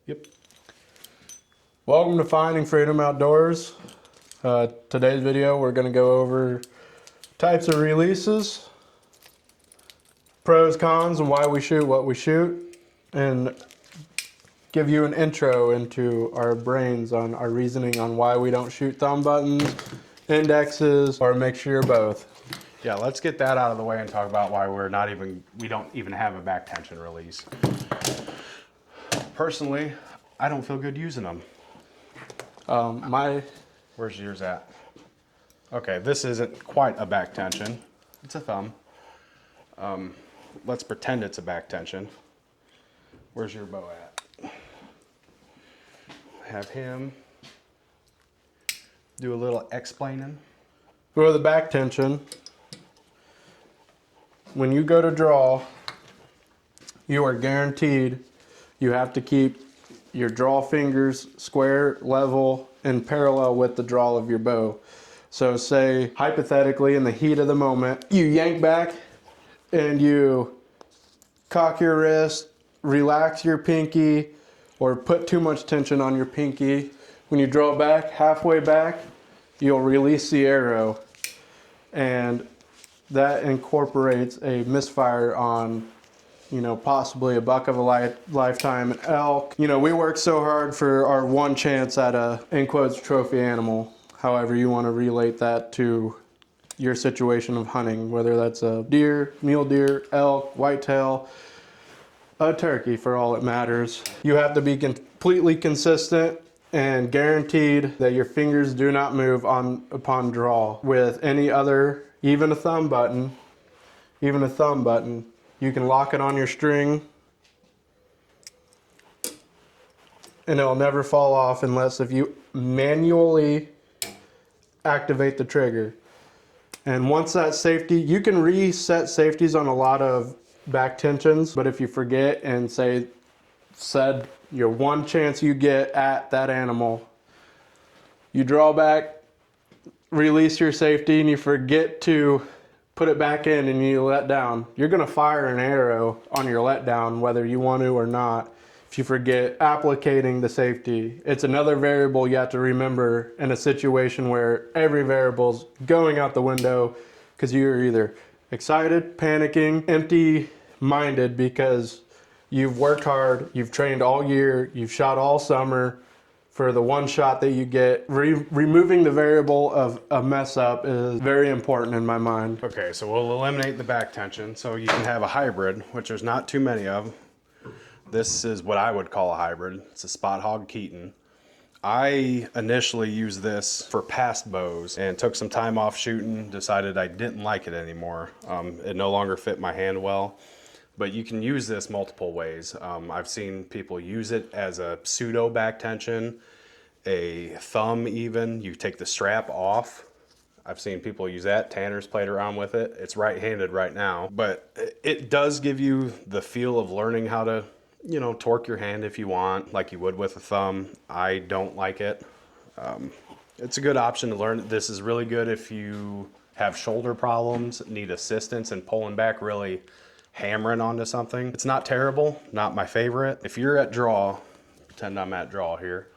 Yep. Welcome to Finding Freedom Outdoors. Today's video we're going to go over types of releases, pros, cons, and why we shoot what we shoot, and give you an intro into our brains on our reasoning on why we don't shoot thumb buttons, indexes, or make sure you're both. Yeah, let's get that out of the way and talk about why we don't even have a back tension release. Personally, I don't feel good using them. Where's yours at? Okay, this isn't quite a back tension. It's a thumb. Let's pretend it's a back tension. Where's your bow at? Have him do a little explaining. For the back tension, when you go to draw, you are guaranteed you have to keep your draw fingers square, level, and parallel with the draw of your bow. So say, hypothetically, in the heat of the moment, you yank back and you cock your wrist, relax your pinky, or put too much tension on your pinky. When you draw back, halfway back, you'll release the arrow. And that incorporates a misfire on, possibly a buck of a lifetime, an elk. We work so hard for our one chance at a, in quotes, trophy animal. However you want to relate that to your situation of hunting, whether that's a deer, mule deer, elk, whitetail, a turkey for all it matters. You have to be completely consistent and guaranteed that your fingers do not move upon draw. With any other, even a thumb button, you can lock it on your string and it'll never fall off unless if you manually activate the trigger. And once that safety, you can reset safeties on a lot of back tensions, but if you forget and said your one chance you get at that animal, you draw back, release your safety, and you forget to put it back in and you let down, you're gonna fire an arrow on your letdown whether you want to or not if you forget applicating the safety. It's another variable you have to remember in a situation where every variable's going out the window because you're either excited, panicking, empty-minded because you've worked hard, you've trained all year, you've shot all summer for the one shot that you get. Removing the variable of a mess up is very important in my mind. Okay, so we'll eliminate the back tension. So you can have a hybrid, which there's not too many of. This is what I would call a hybrid. It's a Spot Hog Keaton. I initially used this for past bows and took some time off shooting, decided I didn't like it anymore. It no longer fit my hand well. But you can use this multiple ways. I've seen people use it as a pseudo back tension, a thumb even. You take the strap off. I've seen people use that. Tanner's played around with it. It's right-handed right now. But it does give you the feel of learning how to, torque your hand if you want, like you would with a thumb. I don't like it. It's a good option to learn. This is really good if you have shoulder problems, need assistance in pulling back, really hammering onto something. It's not terrible, not my favorite. If you're at draw, pretend I'm at draw here,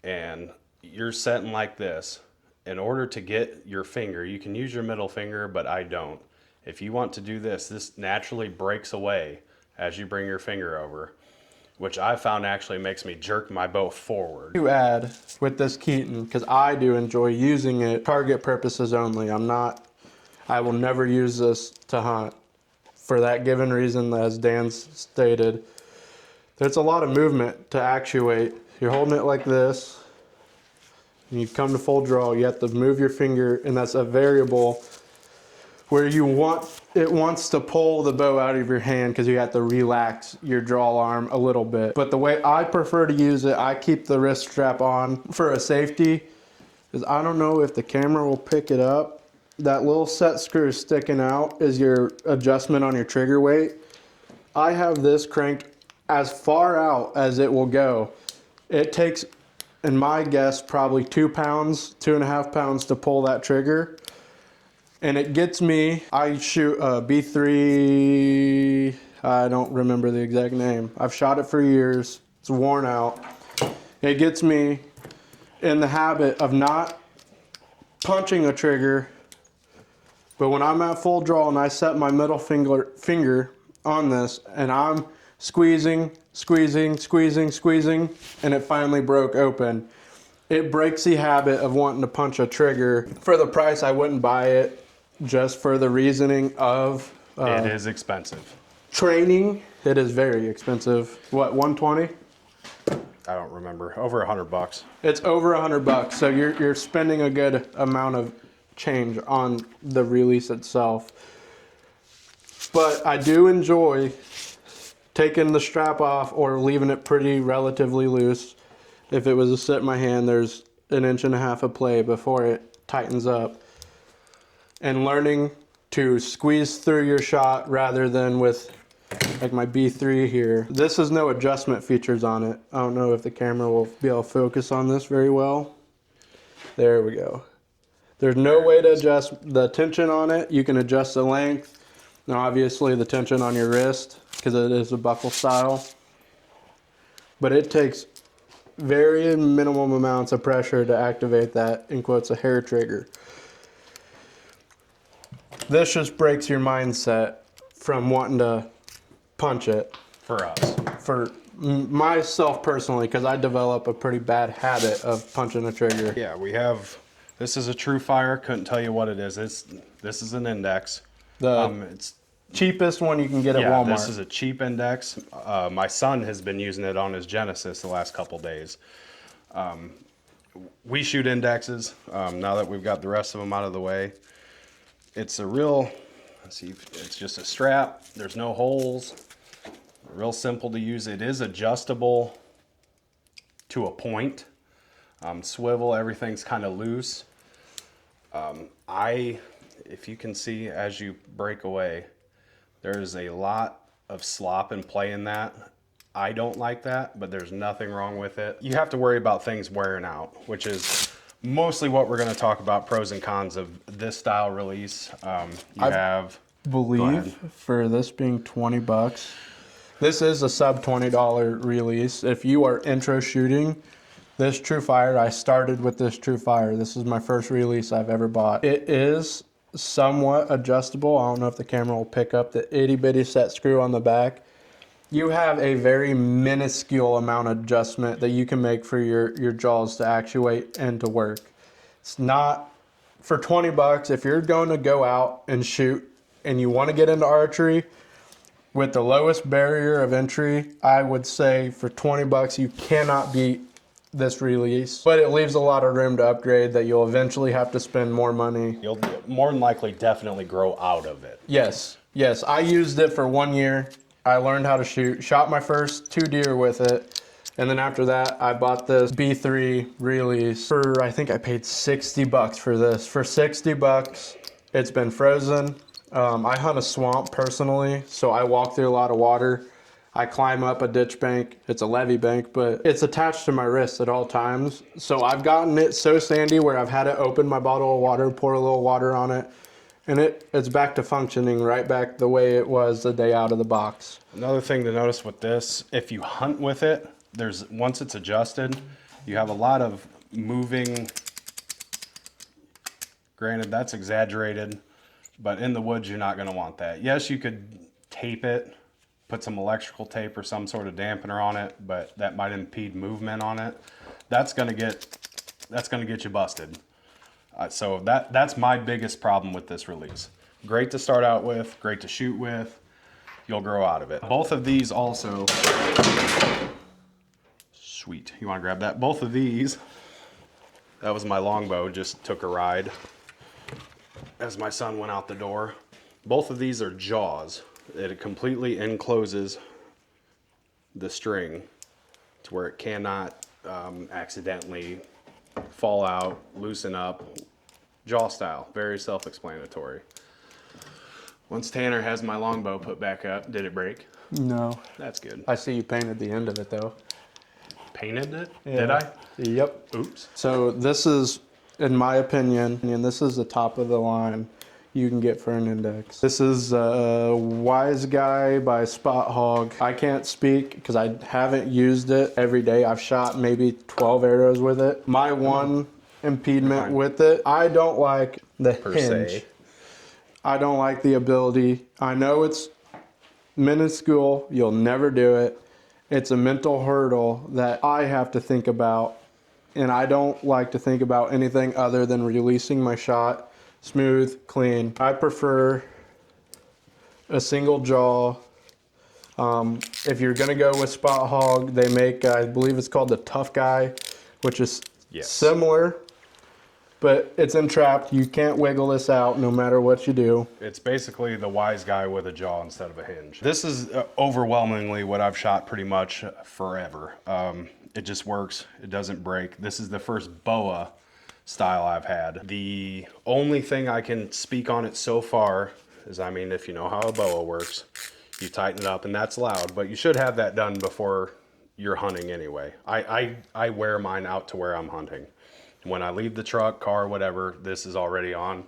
and you're setting like this, in order to get your finger, you can use your middle finger, but I don't. If you want to do this, this naturally breaks away as you bring your finger over, which I found actually makes me jerk my bow forward. To add with this Keaton, because I do enjoy using it target purposes only. I will never use this to hunt. For that given reason, as Dan stated, there's a lot of movement to actuate. You're holding it like this, and you come to full draw, you have to move your finger, and that's a variable where it wants to pull the bow out of your hand because you have to relax your draw arm a little bit. But the way I prefer to use it, I keep the wrist strap on for a safety, because I don't know if the camera will pick it up. That little set screw sticking out is your adjustment on your trigger weight. I have this cranked as far out as it will go. It takes, in my guess, probably 2 pounds, 2.5 pounds to pull that trigger. And it gets me, I shoot a B3, I don't remember the exact name. I've shot it for years. It's worn out. It gets me in the habit of not punching a trigger, but when I'm at full draw and I set my middle finger on this and I'm squeezing, and it finally broke open, it breaks the habit of wanting to punch a trigger. For the price, I wouldn't buy it, just for the reasoning of it is expensive. training. It is very expensive. What, 120? I don't remember. Over $100. It's over $100, so you're spending a good amount of change on the release itself. But I do enjoy taking the strap off or leaving it pretty relatively loose. If it was to sit in my hand, there's 1.5 inches of play before it tightens up. And learning to squeeze through your shot rather than with like my B3 here. This has no adjustment features on it. I don't know if the camera will be able to focus on this very well. There we go. There's no way to adjust the tension on it. You can adjust the length. Now obviously the tension on your wrist, because it is a buckle style. But it takes very minimum amounts of pressure to activate that, in quotes, a hair trigger. This just breaks your mindset from wanting to punch it. For us. For myself personally, because I develop a pretty bad habit of punching a trigger. Yeah, we have, this is a True Fire. Couldn't tell you what it is. This is an Index. It's cheapest one you can get at yeah, Walmart. This is a cheap Index. My son has been using it on his Genesis the last couple days. We shoot Indexes now that we've got the rest of them out of the way. It's a real, let's see, it's just a strap. There's no holes. Real simple to use. It is adjustable to a point. Swivel, everything's kind of loose. If you can see as you break away, there's a lot of slop and play in that. I don't like that, but there's nothing wrong with it. You have to worry about things wearing out, which is mostly what we're going to talk about, pros and cons of this style release. I believe for this being $20, this is a sub $20 release. If you are intro shooting this True Fire, I started with this True Fire. This is my first release I've ever bought. It is somewhat adjustable. I don't know if the camera will pick up the itty bitty set screw on the back. You have a very minuscule amount of adjustment that you can make for your jaws to actuate and to work. It's not, for $20, if you're going to go out and shoot and you want to get into archery with the lowest barrier of entry, I would say for $20 you cannot beat this release. But it leaves a lot of room to upgrade that you'll eventually have to spend more money. You'll more than likely definitely grow out of it. Yes, yes. I used it for 1 year. I learned how to shoot, shot my first 2 deer with it. And then after that, I bought this B3 release for, I think I paid $60 for this. For $60, it's been frozen. I hunt a swamp personally, so I walk through a lot of water. I climb up a ditch bank. It's a levee bank, but it's attached to my wrist at all times. So I've gotten it so sandy where I've had to open my bottle of water, pour a little water on it, and it's back to functioning right back the way it was the day out of the box. Another thing to notice with this, if you hunt with it, once it's adjusted, you have a lot of moving. Granted, that's exaggerated, but in the woods, you're not going to want that. Yes, you could tape it, put some electrical tape or some sort of dampener on it, but that might impede movement on it. That's going to get you busted. So that's my biggest problem with this release. Great to start out with, great to shoot with. You'll grow out of it. Both of these also, sweet. You want to grab that? Both of these, that was my longbow, just took a ride as my son went out the door. Both of these are jaws. It completely encloses the string to where it cannot accidentally fall out, loosen up. Jaw style, very self-explanatory. Once Tanner has my longbow put back up, did it break? No. That's good. I see you painted the end of it though. Painted it? Yeah. Did I? Yep. Oops. So this is, in my opinion, and this is the top of the line. you can get for an index. This is Wise Guy by Spot Hog. I can't speak because I haven't used it every day. I've shot maybe 12 arrows with it. My one impediment with it, I don't like the hinge. I don't like the ability. I know it's minuscule, you'll never do it. It's a mental hurdle that I have to think about, and I don't like to think about anything other than releasing my shot smooth, clean. I prefer a single jaw. If you're gonna go with Spot Hog, they make, I believe it's called the Tough Guy, which is similar, but it's entrapped. You can't wiggle this out no matter what you do. It's basically the Wise Guy with a jaw instead of a hinge. This is overwhelmingly what I've shot pretty much forever. It just works. It doesn't break. This is the first boa style I've had. The only thing I can speak on it so far is, I mean, if you know how a boa works, you tighten it up, and that's loud, but you should have that done before you're hunting anyway. I wear mine out to where I'm hunting. When I leave the truck, car, whatever, this is already on.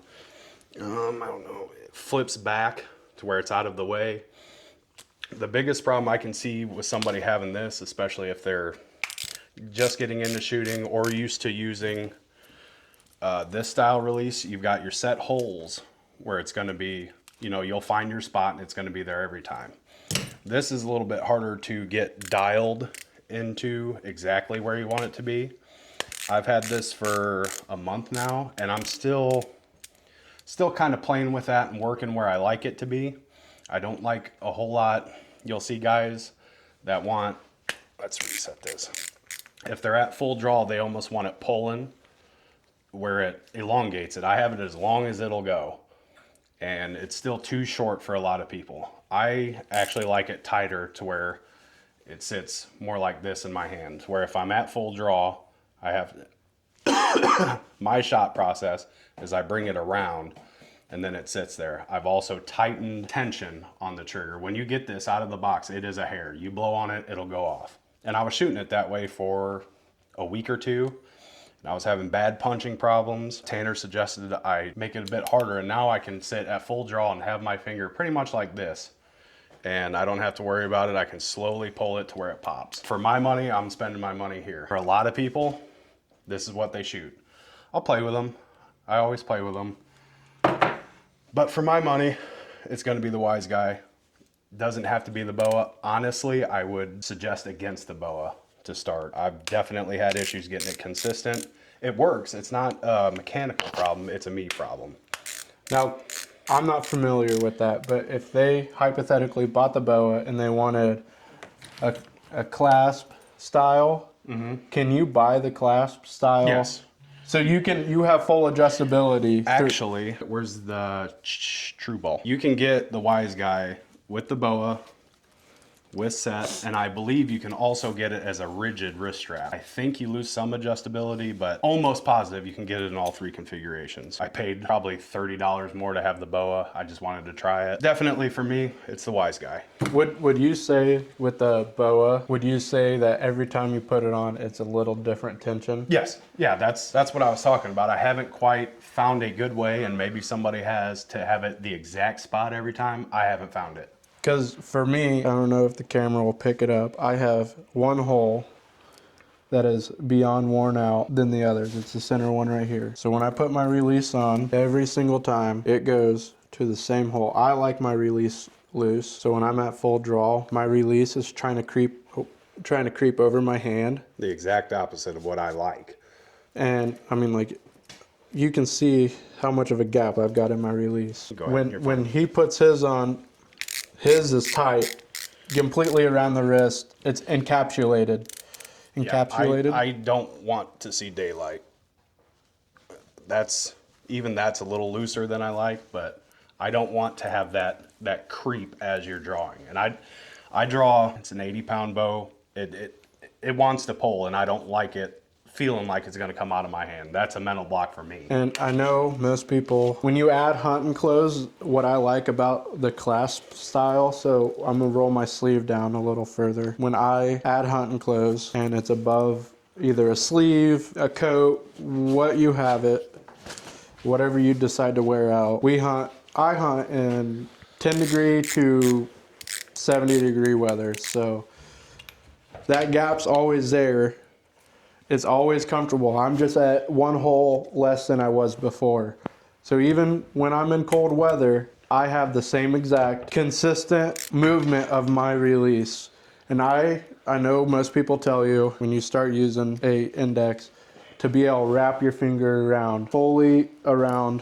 I don't know, it flips back to where it's out of the way. The biggest problem I can see with somebody having this, especially if they're just getting into shooting or used to using this style release, you've got your set holes where it's going to be, you know, you'll find your spot and it's going to be there every time. This is a little bit harder to get dialed into exactly where you want it to be. I've had this for a month now, and I'm still kind of playing with that and working where I like it to be. I don't like a whole lot. You'll see guys that want, let's reset this. If they're at full draw, they almost want it pulling, where it elongates it. I have it as long as it'll go, and it's still too short for a lot of people. I actually like it tighter to where it sits more like this in my hand, where if I'm at full draw, I have my shot process is I bring it around and then it sits there. I've also tightened tension on the trigger. When you get this out of the box, it is a hair. You blow on it, it'll go off. And I was shooting it that way for a week or two. I was having bad punching problems. Tanner suggested that I make it a bit harder, and now I can sit at full draw and have my finger pretty much like this. And I don't have to worry about it. I can slowly pull it to where it pops. For my money, I'm spending my money here. For a lot of people, this is what they shoot. I'll play with them. I always play with them. But for my money, it's gonna be the Wise Guy. Doesn't have to be the boa. Honestly, I would suggest against the boa to start. I've definitely had issues getting it consistent. It works. It's not a mechanical problem. It's a me problem. Now, I'm not familiar with that, but if they hypothetically bought the boa and they wanted a clasp style, can you buy the clasp style? Yes. So you have full adjustability. Actually, where's the true ball? You can get the Wise Guy with the boa, with set, and I believe you can also get it as a rigid wrist strap. I think you lose some adjustability, but almost positive you can get it in all three configurations. I paid probably $30 more to have the boa. I just wanted to try it. Definitely for me, it's the Wise Guy. Would you say with the boa, would you say that every time you put it on, it's a little different tension? Yes. Yeah, that's what I was talking about. I haven't quite found a good way, and maybe somebody has, to have it the exact spot every time. I haven't found it. Because for me, I don't know if the camera will pick it up, I have one hole that is beyond worn out than the others. It's the center one right here. So when I put my release on, every single time it goes to the same hole. I like my release loose, so when I'm at full draw, my release is trying to creep over my hand. The exact opposite of what I like. And I mean, like, you can see how much of a gap I've got in my release. Go ahead, when he puts his on, his is tight, completely around the wrist. It's encapsulated. Encapsulated. Yeah, I don't want to see daylight. That's a little looser than I like, but I don't want to have that creep as you're drawing. And I draw. It's an 80-pound bow. It wants to pull, and I don't like it feeling like it's going to come out of my hand. That's a mental block for me. And I know most people, when you add hunting clothes, what I like about the clasp style, so I'm gonna roll my sleeve down a little further. When I add hunting clothes and it's above either a sleeve, a coat, what you have it, whatever you decide to wear out. I hunt in 10 degree to 70 degree weather, so that gap's always there. It's always comfortable. I'm just at one hole less than I was before. So even when I'm in cold weather, I have the same exact consistent movement of my release. And I know most people tell you when you start using a index to be able to wrap your finger around, fully around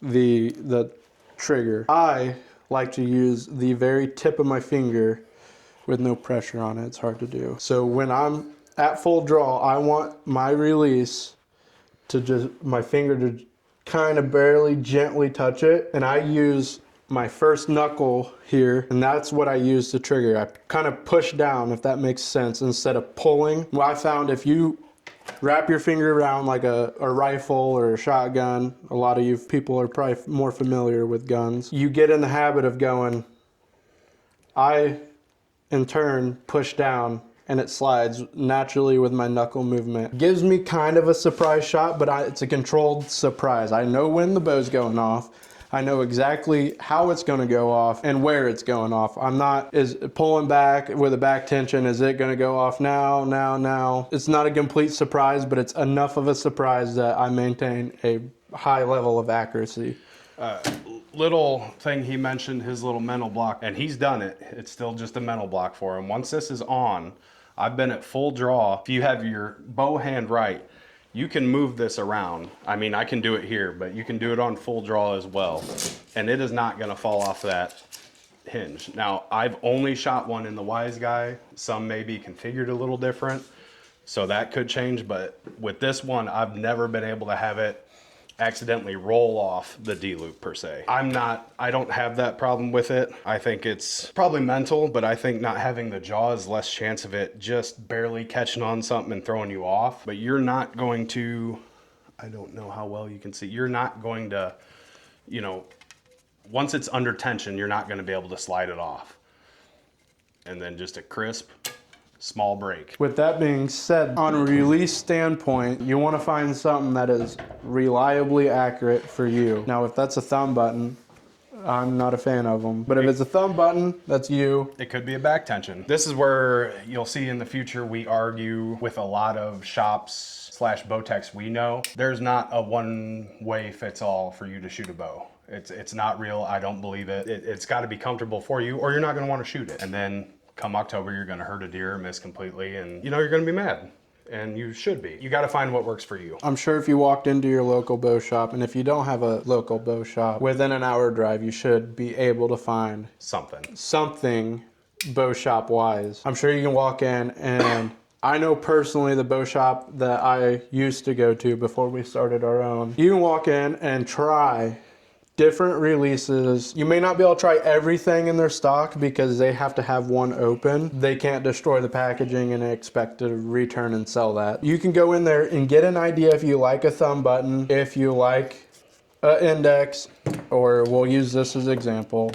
the trigger. I like to use the very tip of my finger with no pressure on it. It's hard to do. So when I'm at full draw, I want my release to just, my finger to kind of barely gently touch it. And I use my first knuckle here, and that's what I use to trigger. I kind of push down, if that makes sense, instead of pulling. Well, I found if you wrap your finger around like a rifle or a shotgun, a lot of you people are probably more familiar with guns, you get in the habit of going, I in turn push down and it slides naturally with my knuckle movement. Gives me kind of a surprise shot, but it's a controlled surprise. I know when the bow's going off. I know exactly how it's gonna go off and where it's going off. I'm not pulling back with a back tension. Is it gonna go off now? It's not a complete surprise, but it's enough of a surprise that I maintain a high level of accuracy. Little thing he mentioned, his little mental block, and he's done it. It's still just a mental block for him. Once this is on, I've been at full draw. If you have your bow hand right, you can move this around. I mean, I can do it here, but you can do it on full draw as well. And it is not gonna fall off that hinge. Now, I've only shot one in the Wise Guy. Some may be configured a little different, so that could change. But with this one, I've never been able to have it accidentally roll off the D-loop per se. I don't have that problem with it. I think it's probably mental, but I think not having the jaw is less chance of it just barely catching on something and throwing you off. But you're not going to, I don't know how well you can see, you're not going to, you know, once it's under tension, you're not going to be able to slide it off. And then just a crisp, small break. With that being said, on a release standpoint, you want to find something that is reliably accurate for you. Now, if that's a thumb button, I'm not a fan of them. But if it's a thumb button, that's you. It could be a back tension. This is where you'll see in the future we argue with a lot of shops / bowtechs we know. There's not a one way fits all for you to shoot a bow. It's not real. I don't believe it. It's got to be comfortable for you, or you're not going to want to shoot it. And then come October, you're gonna hurt a deer, miss completely, and you know you're gonna be mad. And you should be. You gotta find what works for you. I'm sure if you walked into your local bow shop, and if you don't have a local bow shop, within an hour drive, you should be able to find something bow shop wise. I'm sure you can walk in, and I know personally the bow shop that I used to go to before we started our own, you can walk in and try different releases. You may not be able to try everything in their stock because they have to have one open. They can't destroy the packaging and expect to return and sell that. You can go in there and get an idea if you like a thumb button, if you like an index, or we'll use this as an example.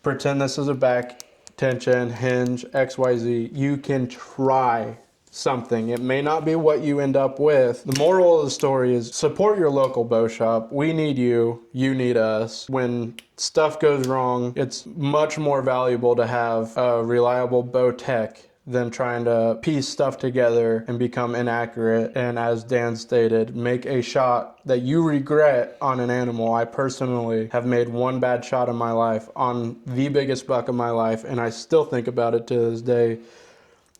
Pretend this is a back tension, hinge, XYZ. You can try something. It may not be what you end up with. The moral of the story is support your local bow shop. We need you. You need us. When stuff goes wrong, it's much more valuable to have a reliable bow tech than trying to piece stuff together and become inaccurate. And as Dan stated, make a shot that you regret on an animal. I personally have made one bad shot in my life on the biggest buck of my life, and I still think about it to this day.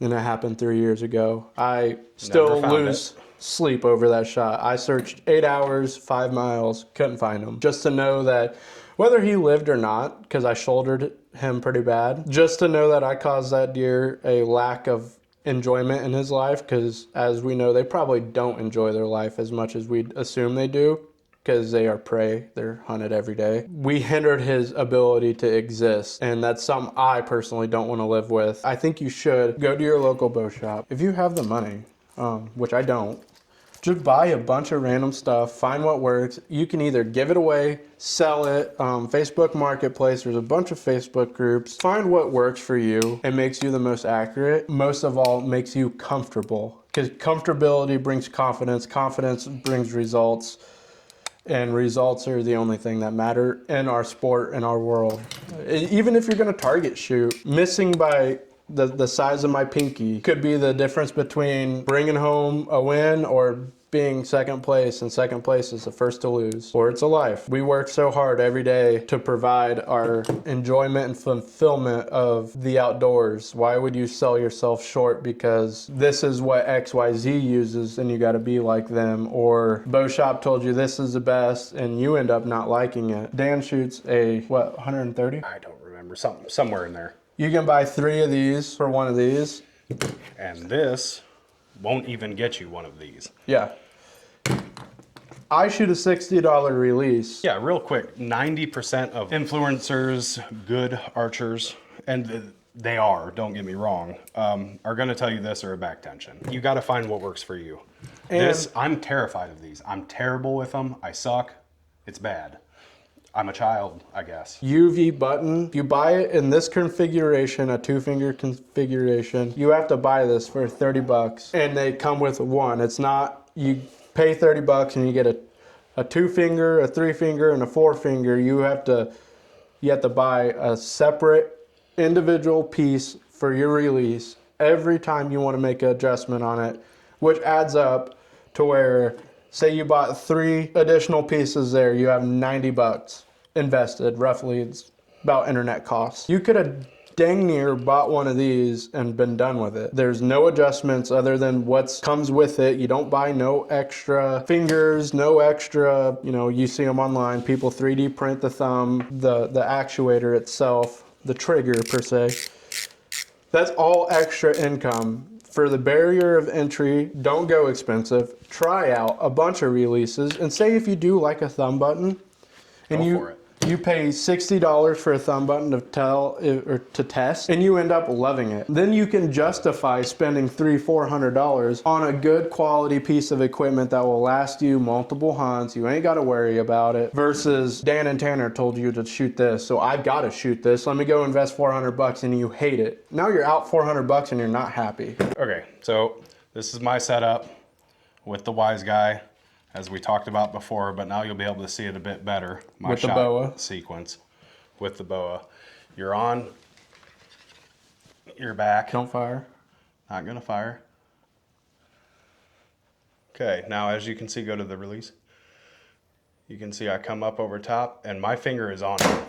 And it happened 3 years ago. I still lose sleep over that shot. I searched 8 hours, 5 miles, couldn't find him. Just to know that whether he lived or not, because I shouldered him pretty bad, just to know that I caused that deer a lack of enjoyment in his life, because as we know, they probably don't enjoy their life as much as we'd assume they do, because they are prey, they're hunted every day. We hindered his ability to exist, and that's something I personally don't want to live with. I think you should go to your local bow shop. If you have the money, which I don't, Just buy a bunch of random stuff, find what works. You can either give it away, sell it, Facebook Marketplace, there's a bunch of Facebook groups. Find what works for you and makes you the most accurate. Most of all, makes you comfortable. Because comfortability brings confidence, confidence brings results, and results are the only thing that matter in our sport, in our world. Even if you're gonna target shoot, missing by the size of my pinky could be the difference between bringing home a win or being second place, and second place is the first to lose, or it's a life. We work so hard every day to provide our enjoyment and fulfillment of the outdoors. Why would you sell yourself short because this is what XYZ uses and you got to be like them, or Bow Shop told you this is the best and you end up not liking it. Dan shoots a, what, 130? I don't remember, somewhere in there. You can buy 3 of these for one of these. And this won't even get you one of these. Yeah. I shoot a $60 release. Yeah, real quick, 90% of influencers, good archers, and they are, don't get me wrong, are gonna tell you this or a back tension. You gotta find what works for you. And I'm terrified of these. I'm terrible with them. I suck. It's bad. I'm a child, I guess. UV button, if you buy it in this configuration, a 2-finger configuration, you have to buy this for 30 bucks and they come with one. It's not, you pay 30 bucks and you get a 2-finger, a 3-finger, and a 4-finger. You have to buy a separate individual piece for your release every time you want to make an adjustment on it, which adds up to where, say you bought 3 additional pieces there, you have 90 bucks invested, roughly. It's about internet costs. You could have dang near bought one of these and been done with it. There's no adjustments other than what comes with it. You don't buy no extra fingers, no extra, you see them online. People 3D print the thumb, the actuator itself, the trigger per se. That's all extra income. For the barrier of entry, don't go expensive. Try out a bunch of releases and say if you do like a thumb button and you pay $60 for a thumb button to test and you end up loving it. Then you can justify spending $300-400 on a good quality piece of equipment that will last you multiple hunts. You ain't got to worry about it versus Dan and Tanner told you to shoot this, so I've got to shoot this. Let me go invest $400 and you hate it. Now you're out $400 and you're not happy. Okay, so this is my setup with the Wise Guy, as we talked about before, but now you'll be able to see it a bit better. My with the shot boa sequence with the boa. You're on your back. Don't fire. Not gonna fire. Okay, now as you can see, go to the release. You can see I come up over top and my finger is on it,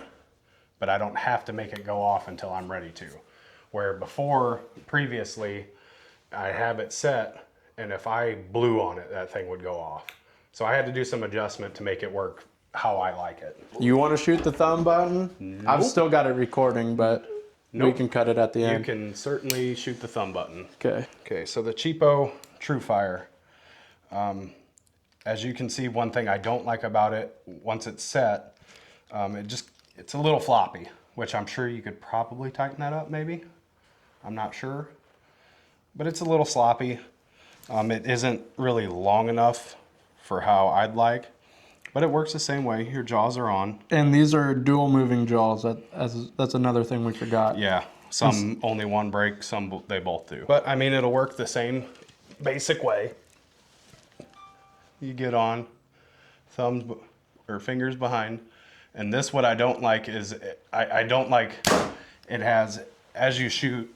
but I don't have to make it go off until I'm ready to. Where before, previously, I have it set and if I blew on it, that thing would go off. So I had to do some adjustment to make it work how I like it. You want to shoot the thumb button? Nope. I've still got it recording, but we can cut it at the end. You can certainly shoot the thumb button. Okay. Okay, so the cheapo TrueFire. As you can see, one thing I don't like about it, once it's set, it's a little floppy, which I'm sure you could probably tighten that up maybe. I'm not sure, but it's a little sloppy. It isn't really long enough for how I'd like, but it works the same way. Your jaws are on. And these are dual moving jaws. That's another thing we forgot. Yeah, some only one break, some they both do. But I mean, it'll work the same basic way. You get on, thumbs or fingers behind. And this, what I don't like is, I don't like, it has, as you shoot,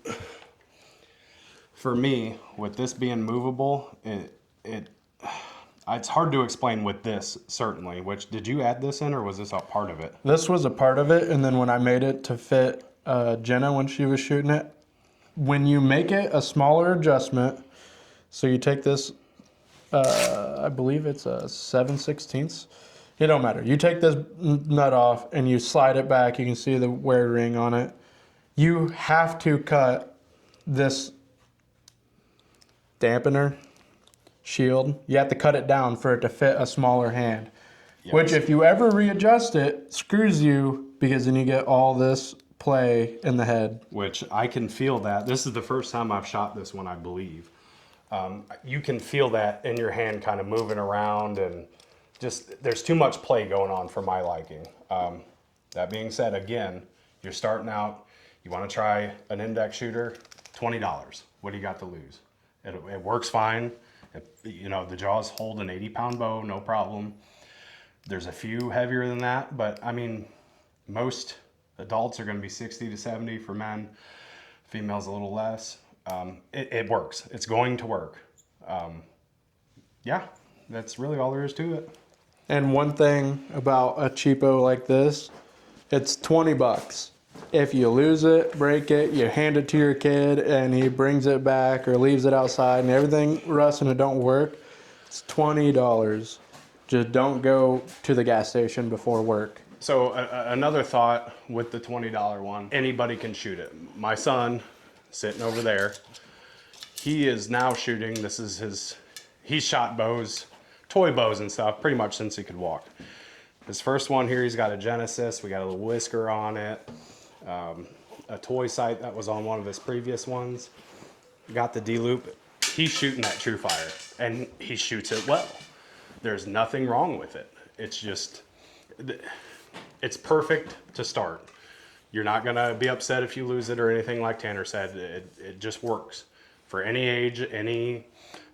for me, with this being movable, it's hard to explain with this, certainly. Which, did you add this in, or was this a part of it? This was a part of it, and then when I made it to fit Jenna when she was shooting it, when you make it a smaller adjustment, so you take this, I believe it's a 7/16. It don't matter. You take this nut off and you slide it back. You can see the wear ring on it. You have to cut this dampener shield. You have to cut it down for it to fit a smaller hand. Yes. Which if you ever readjust it, screws you because then you get all this play in the head. Which I can feel that. This is the first time I've shot this one, I believe. You can feel that in your hand kind of moving around, and just there's too much play going on for my liking. That being said, again, you're starting out, you want to try an index shooter, $20. What do you got to lose? It works fine. You know, the jaws hold an 80-pound bow, no problem. There's a few heavier than that, but I mean, most adults are going to be 60 to 70 for men, females a little less. It works. It's going to work. Yeah, that's really all there is to it. And one thing about a cheapo like this, it's $20. If you lose it, break it, you hand it to your kid and he brings it back or leaves it outside and everything rusts and it don't work, it's $20. Just don't go to the gas station before work. So another thought with the $20 one, anybody can shoot it. My son, sitting over there, he is now shooting, he's shot bows, toy bows and stuff, pretty much since he could walk. His first one here, he's got a Genesis, we got a little whisker on it, a toy sight that was on one of his previous ones. Got the D-loop. He's shooting that True Fire, and he shoots it well. There's nothing wrong with it. It's just, it's perfect to start. You're not gonna be upset if you lose it or anything like Tanner said. It just works. For any age, any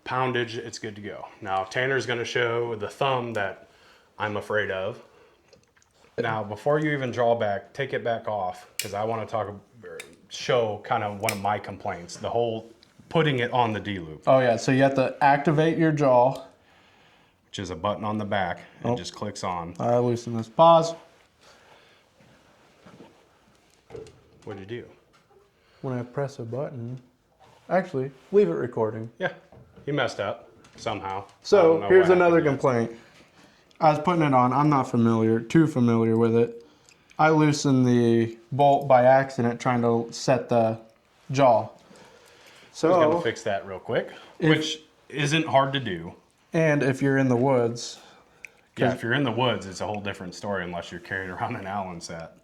poundage, it's good to go. Now, Tanner's gonna show the thumb that I'm afraid of. Now, before you even draw back, take it back off, because I want to show kind of one of my complaints, the whole putting it on the D-loop. Oh yeah, so you have to activate your jaw. Which is a button on the back. It just clicks on. All right, loosen this. Pause. What'd you do? When I press a button, actually, leave it recording. Yeah, he messed up somehow. So here's another complaint. I was putting it on. I'm not too familiar with it. I loosened the bolt by accident trying to set the jaw. So I was gonna fix that real quick, which isn't hard to do. And if you're in the woods. Yeah, if you're in the woods, it's a whole different story unless you're carrying around an Allen set.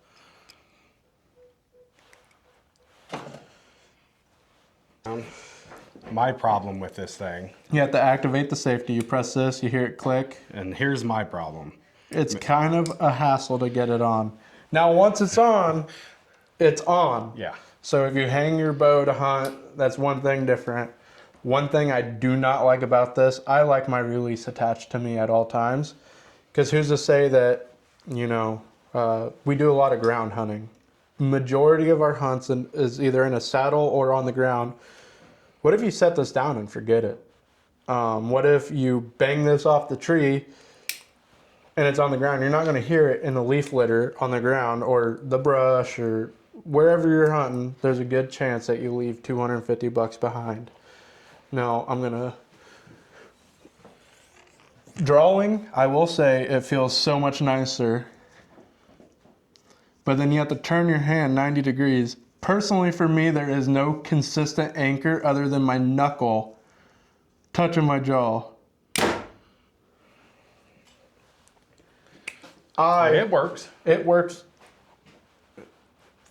My problem with this thing. You have to activate the safety. You press this, you hear it click. And here's my problem. It's kind of a hassle to get it on. Now, once it's on, it's on. Yeah. So if you hang your bow to hunt, that's one thing different. One thing I do not like about this, I like my release attached to me at all times. Because who's to say that, you know, we do a lot of ground hunting. Majority of our hunts is either in a saddle or on the ground. What if you set this down and forget it? What if you bang this off the tree and it's on the ground? You're not going to hear it in the leaf litter on the ground or the brush or wherever you're hunting. There's a good chance that you leave $250 behind. Now, I'm going to... Drawing, I will say, it feels so much nicer. But then you have to turn your hand 90 degrees. Personally, for me, there is no consistent anchor other than my knuckle touching my jaw. It works. It works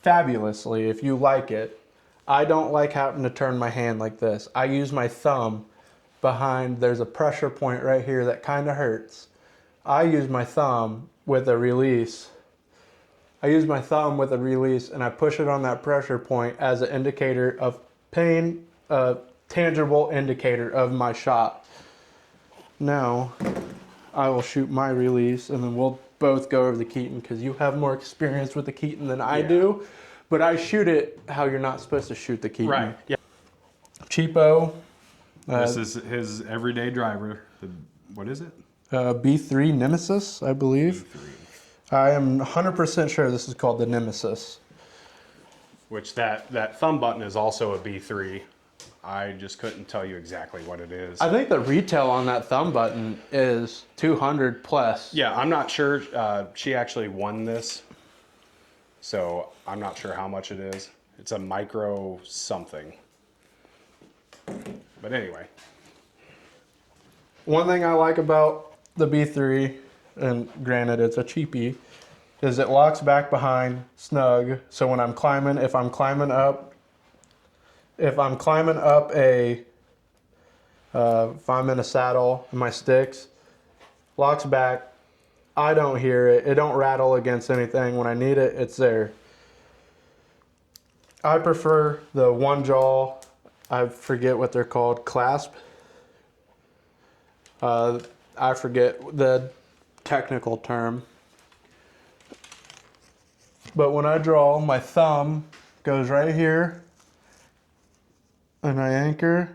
fabulously if you like it. I don't like having to turn my hand like this. I use my thumb behind, there's a pressure point right here that kind of hurts. I use my thumb with a release. And I push it on that pressure point as an indicator of pain, a tangible indicator of my shot. Now, I will shoot my release and then we'll both go over the Keaton because you have more experience with the Keaton than I do. But I shoot it how you're not supposed to shoot the Keaton. Right, yeah. Cheapo. This is his everyday driver. What is it? B3 Nemesis, I believe. B3. I am 100% sure this is called the Nemesis. Which that thumb button is also a B3. I just couldn't tell you exactly what it is. I think the retail on that thumb button is 200 plus. Yeah, I'm not sure. She actually won this. So I'm not sure how much it is. It's a micro something. But anyway. One thing I like about the B3, and granted it's a cheapie, is it locks back behind snug. So when I'm climbing, if I'm climbing up a If I'm in a saddle and my sticks, locks back, I don't hear it. It don't rattle against anything. When I need it, it's there. I prefer the one jaw, I forget what they're called, clasp. I forget the technical term. But when I draw, my thumb goes right here and I anchor.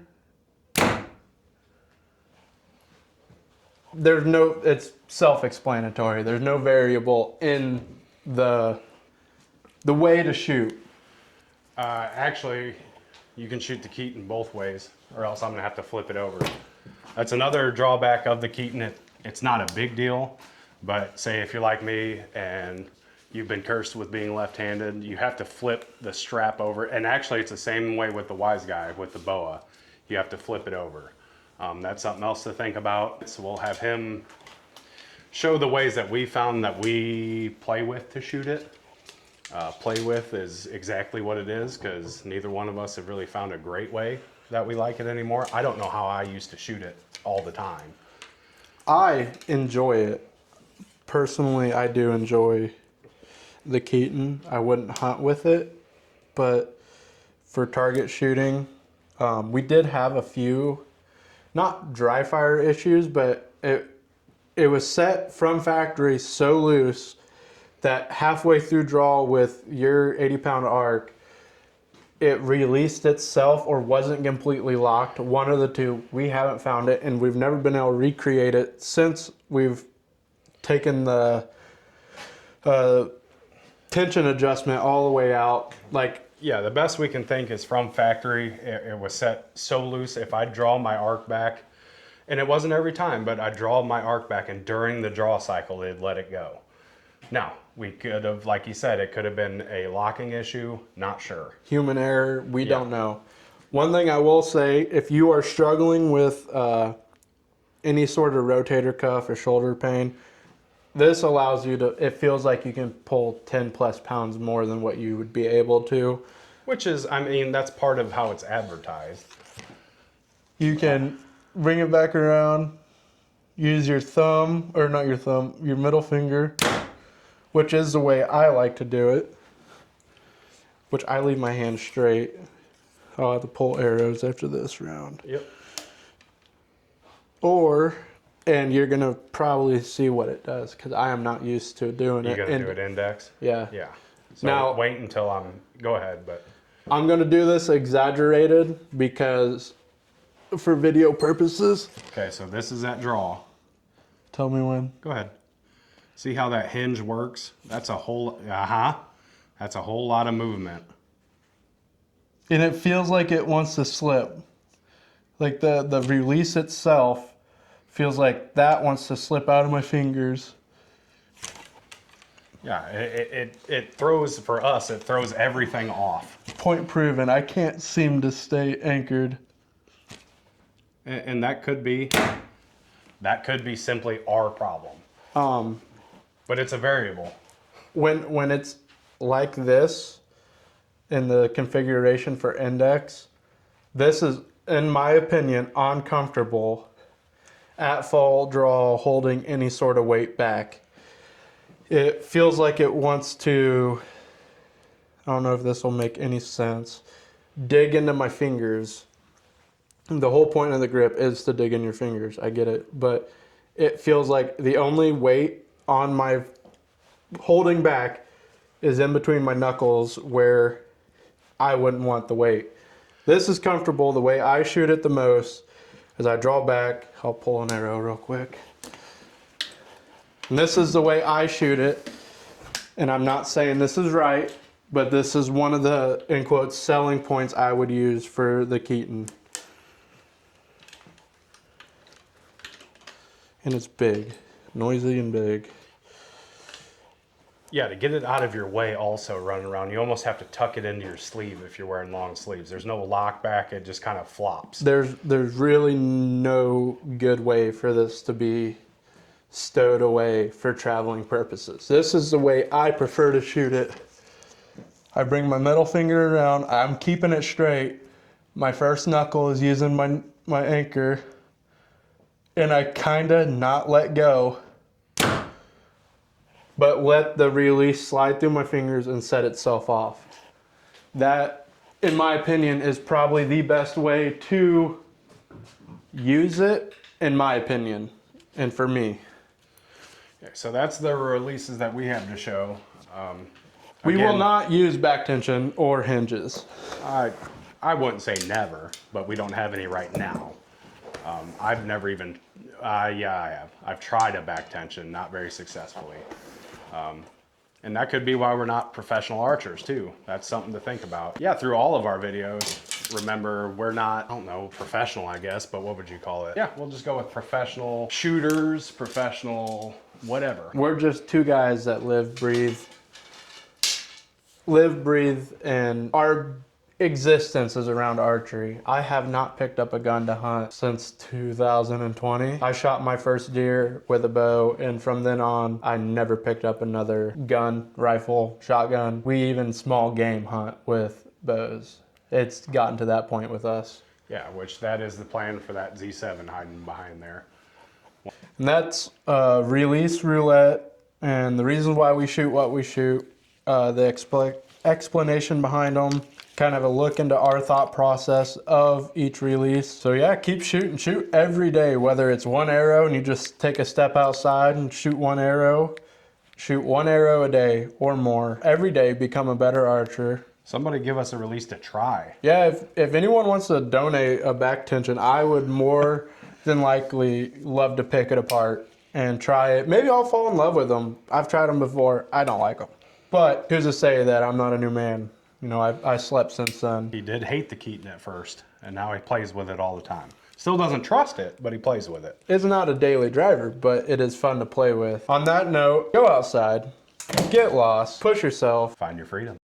It's self-explanatory. There's no variable in the way to shoot. Actually, you can shoot the Keaton both ways, or else I'm gonna have to flip it over. That's another drawback of the Keaton. It's not a big deal, but say if you're like me and you've been cursed with being left-handed, you have to flip the strap over. And actually, it's the same way with the Wise Guy, with the boa. You have to flip it over. That's something else to think about. So we'll have him show the ways that we found that we play with to shoot it. Play with is exactly what it is, because neither one of us have really found a great way that we like it anymore. I don't know how I used to shoot it all the time. I enjoy it. Personally, I do enjoy the Keaton. I wouldn't hunt with it, but for target shooting, we did have a few, not dry fire issues, but it was set from factory so loose that halfway through draw with your 80-pound arc, it released itself or wasn't completely locked. One of the two. We haven't found it, and we've never been able to recreate it since we've taken the tension adjustment all the way out. Yeah, the best we can think is from factory. It was set so loose. If I draw my arc back, and it wasn't every time, but I draw my arc back, and during the draw cycle, they'd let it go. Now, we could have, like you said, it could have been a locking issue. Not sure. Human error, we don't know. One thing I will say, if you are struggling with any sort of rotator cuff or shoulder pain, this allows you to, it feels like you can pull 10 plus pounds more than what you would be able to. Which is, I mean, that's part of how it's advertised. You can bring it back around, use your thumb, or not your thumb, your middle finger, which is the way I like to do it, which I leave my hand straight. I'll have to pull arrows after this round. Yep. And you're going to probably see what it does, because I am not used to doing it. You're going to do it index? Yeah. Yeah. So Now, wait until go ahead, but. I'm going to do this exaggerated because for video purposes. Okay, so this is that draw. Tell me when. Go ahead. See how that hinge works? That's a whole, that's a whole lot of movement. And it feels like it wants to slip. Like the release itself feels like that wants to slip out of my fingers. Yeah, it throws, for us, it throws everything off. Point proven. I can't seem to stay anchored. And that could be simply our problem. But it's a variable. When it's like this in the configuration for index, this is, in my opinion, uncomfortable at full draw holding any sort of weight back. It feels like it wants to, I don't know if this will make any sense, dig into my fingers. The whole point of the grip is to dig in your fingers. I get it. But it feels like the only weight on my holding back is in between my knuckles, where I wouldn't want the weight. This is comfortable. The way I shoot it the most is I draw back. I'll pull an arrow real quick. And this is the way I shoot it. And I'm not saying this is right, but this is one of the, in quotes, selling points I would use for the Keaton. And it's big, noisy and big. Yeah, to get it out of your way also running around, you almost have to tuck it into your sleeve if you're wearing long sleeves. There's no lock back, it just kind of flops. There's really no good way for this to be stowed away for traveling purposes. This is the way I prefer to shoot it. I bring my middle finger around, I'm keeping it straight. My first knuckle is using my my anchor and I kinda not let go, but let the release slide through my fingers and set itself off. That, in my opinion, is probably the best way to use it, in my opinion, and for me. Okay, so that's the releases that we have to show. We will Again, not use back tension or hinges. I wouldn't say never, but we don't have any right now. I've never even, yeah, I have. I've tried a back tension, not very successfully. And that could be why we're not professional archers too. That's something to think about. Yeah, through all of our videos, remember, we're not, I don't know, professional, I guess, but what would you call it? Yeah, we'll just go with professional shooters, professional whatever. We're just two guys that live, breathe, and our existence is around archery. I have not picked up a gun to hunt since 2020. I shot my first deer with a bow, and from then on, I never picked up another gun, rifle, shotgun. We even small game hunt with bows. It's gotten to that point with us. Yeah, which that is the plan for that Z7 hiding behind there. And that's release roulette, and the reason why we shoot what we shoot, the explanation behind them, kind of a look into our thought process of each release. So yeah, keep shooting, shoot every day, whether it's one arrow and you just take a step outside and shoot one arrow, shoot one arrow a day or more. Every day, become a better archer. Somebody give us a release to try. Yeah, if anyone wants to donate a back tension, I would more than likely love to pick it apart and try it. Maybe I'll fall in love with them. I've tried them before. I don't like them. But who's to say that I'm not a new man? You know, I slept since then. He did hate the Keaton at first, and now he plays with it all the time. Still doesn't trust it, but he plays with it. It's not a daily driver, but it is fun to play with. On that note, go outside, get lost, push yourself. Find your freedom.